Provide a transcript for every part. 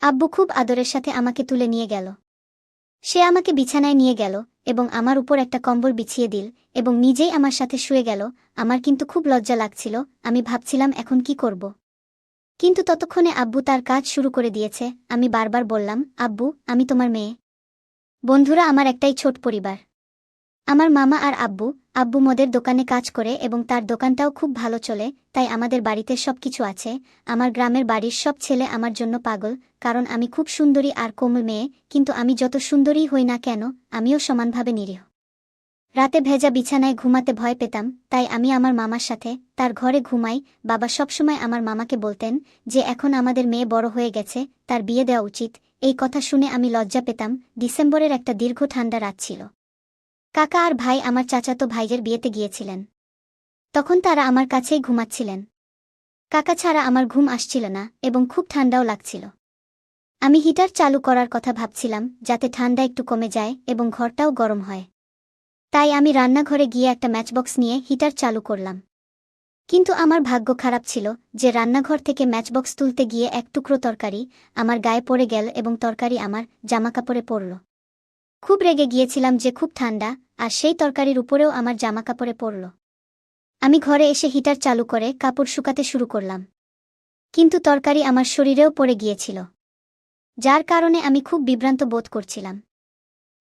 আব্বু খুব আদরের সাথে আমাকে তুলে নিয়ে গেল। সে আমাকে বিছানায় নিয়ে গেল এবং আমার উপর একটা কম্বল বিছিয়ে দিল এবং নিজেই আমার সাথে শুয়ে গেল। আমার কিন্তু খুব লজ্জা লাগছিল, আমি ভাবছিলাম এখন কি করব। কিন্তু ততক্ষণে আব্বু তার কাজ শুরু করে দিয়েছে। আমি বারবার বললাম, আব্বু, আমি তোমার মেয়ে। বন্ধুরা, আমার একটাই ছোট পরিবার। আমার মামা আর আব্বু মদের দোকানে কাজ করে এবং তার দোকানটাও খুব ভালো চলে, তাই আমাদের বাড়িতে সবকিছু আছে। আমার গ্রামের বাড়ির সব ছেলে আমার জন্য পাগল, কারণ আমি খুব সুন্দরী আর কোমল মেয়ে। কিন্তু আমি যত সুন্দরী হই না কেন, আমিও সমানভাবে নিরীহ। রাতে ভেজা বিছানায় ঘুমাতে ভয় পেতাম, তাই আমি আমার মামার সাথে তার ঘরে ঘুমাই। বাবা সবসময় আমার মামাকে বলতেন যে এখন আমাদের মেয়ে বড় হয়ে গেছে, তার বিয়ে দেওয়া উচিত। এই কথা শুনে আমি লজ্জা পেতাম। ডিসেম্বরের একটা দীর্ঘ ঠান্ডা রাত ছিল। কাকা আর ভাই আমার চাচাতো ভাইয়ের বিয়েতে গিয়েছিলেন। তখন তারা আমার কাছেই ঘুমাচ্ছিলেন। কাকা ছাড়া আমার ঘুম আসছিল না এবং খুব ঠান্ডাও লাগছিল। আমি হিটার চালু করার কথা ভাবছিলাম, যাতে ঠান্ডা একটু কমে যায় এবং ঘরটাও গরম হয়। তাই আমি রান্নাঘরে গিয়ে একটা ম্যাচবক্স নিয়ে হিটার চালু করলাম। কিন্তু আমার ভাগ্য খারাপ ছিল যে রান্নাঘর থেকে ম্যাচবক্স তুলতে গিয়ে এক টুকরো তরকারি আমার গায়ে পড়ে গেল এবং তরকারি আমার জামাকাপড়ে পড়ল। খুব রেগে গিয়েছিলাম যে খুব ঠান্ডা, আর সেই তরকারির উপরেও আমার জামাকাপড়ে পড়ল। আমি ঘরে এসে হিটার চালু করে কাপড় শুকাতে শুরু করলাম। কিন্তু তরকারি আমার শরীরেও পড়ে গিয়েছিল, যার কারণে আমি খুব বিভ্রান্ত বোধ করছিলাম।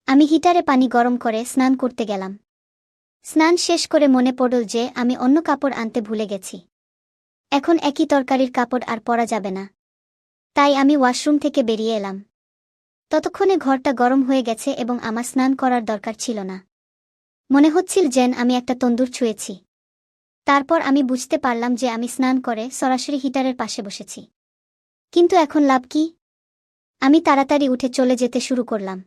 আমি হিটারে পানি গরম করে স্নান করতে গেলাম। স্নান শেষ করে মনে পড়ল যে আমি অন্য কাপড় আনতে ভুলে গেছি। এখন একই তরকারির কাপড় আর পরা যাবে না। তাই আমি ওয়াশরুম থেকে বেরিয়ে এলাম। ততক্ষণে ঘরটা গরম হয়ে গেছে এবং আমার স্নান করার দরকার ছিল না। মনে হচ্ছিল যেন আমি একটা তন্দুর ছুঁয়েছি। তারপর আমি বুঝতে পারলাম যে আমি স্নান করে সরাসরি হিটারের পাশে বসেছি। কিন্তু এখন লাভ কি? আমি তাড়াতাড়ি উঠে চলে যেতে শুরু করলাম।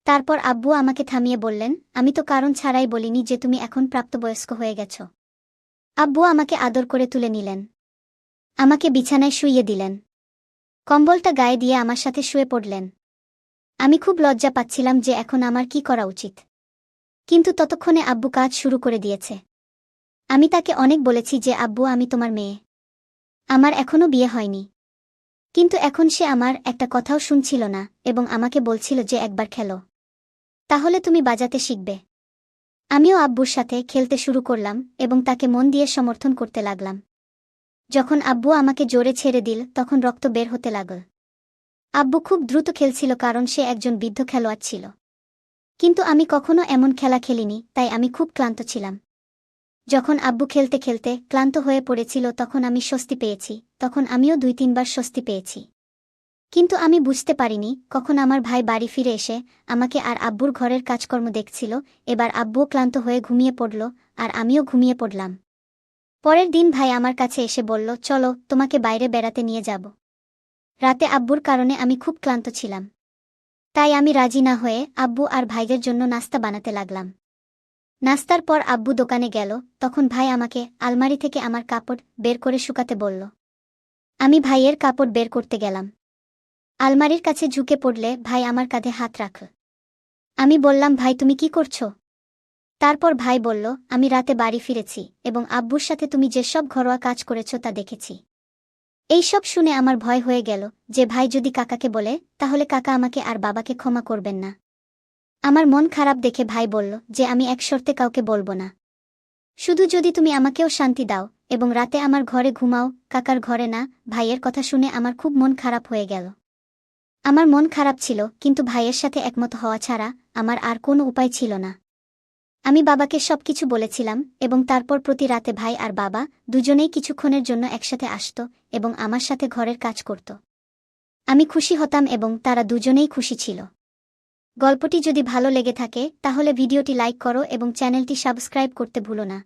তারপর আব্বু আমাকে থামিয়ে বললেন, আমি তো কারণ ছাড়াই বলিনি যে তুমি এখন প্রাপ্তবয়স্ক হয়ে গেছ। আব্বু আমাকে আদর করে তুলে নিলেন। আমাকে বিছানায় শুইয়ে দিলেন। কম্বলটা গায়ে দিয়ে আমার সাথে শুয়ে পড়লেন। আমি খুব লজ্জা পাচ্ছিলাম যে এখন আমার কি করা উচিত। কিন্তু ততক্ষণে আব্বু কাজ শুরু করে দিয়েছে। আমি তাকে অনেক বলেছি যে আব্বু, আমি তোমার মেয়ে। আমার এখনও বিয়ে হয়নি। কিন্তু এখন সে আমার একটা কথাও শুনছিল না এবং আমাকে বলছিল যে একবার খেলো, তাহলে তুমি বাজাতে শিখবে। আমিও আব্বুর সাথে খেলতে শুরু করলাম এবং তাকে মন দিয়ে সমর্থন করতে লাগলাম। যখন আব্বু আমাকে জোরে ছেড়ে দিল, তখন রক্ত বের হতে লাগল। আব্বু খুব দ্রুত খেলছিল কারণ সে একজন বৃদ্ধ খেলোয়াড় ছিল। কিন্তু আমি কখনো এমন খেলা খেলিনি, তাই আমি খুব ক্লান্ত ছিলাম। যখন আব্বু খেলতে খেলতে ক্লান্ত হয়ে পড়েছিল, তখন আমি স্বস্তি পেয়েছি। তখন আমিও 2-3 বার স্বস্তি পেয়েছি। কিন্তু আমি বুঝতে পারিনি কখন আমার ভাই বাড়ি ফিরে এসে আমাকে আর আব্বুর ঘরের কাজকর্ম দেখছিল। এবার আব্বুও ক্লান্ত হয়ে ঘুমিয়ে পড়ল আর আমিও ঘুমিয়ে পড়লাম। পরের দিন ভাই আমার কাছে এসে বলল, চলো, তোমাকে বাইরে বেড়াতে নিয়ে যাব। রাতে আব্বুর কারণে আমি খুব ক্লান্ত ছিলাম। তাই আমি রাজি না হয়ে আব্বু আর ভাইদের জন্য নাস্তা বানাতে লাগলাম। নাস্তার পর আব্বু দোকানে গেল, তখন ভাই আমাকে আলমারি থেকে আমার কাপড় বের করে শুকাতে বলল। আমি ভাইয়ের কাপড় বের করতে গেলাম। আলমারির কাছে ঝুঁকে পড়লে ভাই আমার কাঁধে হাত রাখল। আমি বললাম, ভাই, তুমি কি করছো? তারপর ভাই বলল, আমি রাতে বাড়ি ফিরেছি এবং আব্বুর সাথে তুমি যেসব ঘরোয়া কাজ করেছ তা দেখেছি। এই সব শুনে আমার ভয় হয়ে গেল যে ভাই যদি কাকাকে বলে, তাহলে কাকা আমাকে আর বাবাকে ক্ষমা করবেন না। আমার মন খারাপ দেখে ভাই বলল যে আমি এক শর্তে কাউকে বলবো না, শুধু যদি তুমি আমাকেও শান্তি দাও এবং রাতে আমার ঘরে ঘুমাও, কাকার ঘরে না। ভাইয়ের কথা শুনে আমার খুব মন খারাপ হয়ে গেল। আমার মন খারাপ ছিল, কিন্তু ভাইয়ের সাথে একমত হওয়া ছাড়া আমার আর কোনো উপায় ছিল না। আমি বাবাকে সবকিছু বলেছিলাম এবং তারপর প্রতি রাতে ভাই আর বাবা দুজনেই কিছুক্ষণের জন্য একসাথে আসত এবং আমার সাথে ঘরের কাজ করত। আমি খুশি হতাম এবং তারা দুজনেই খুশি ছিল। গল্পটি যদি ভালো লেগে থাকে তাহলে ভিডিওটি লাইক করো এবং চ্যানেলটি সাবস্ক্রাইব করতে ভুলো না।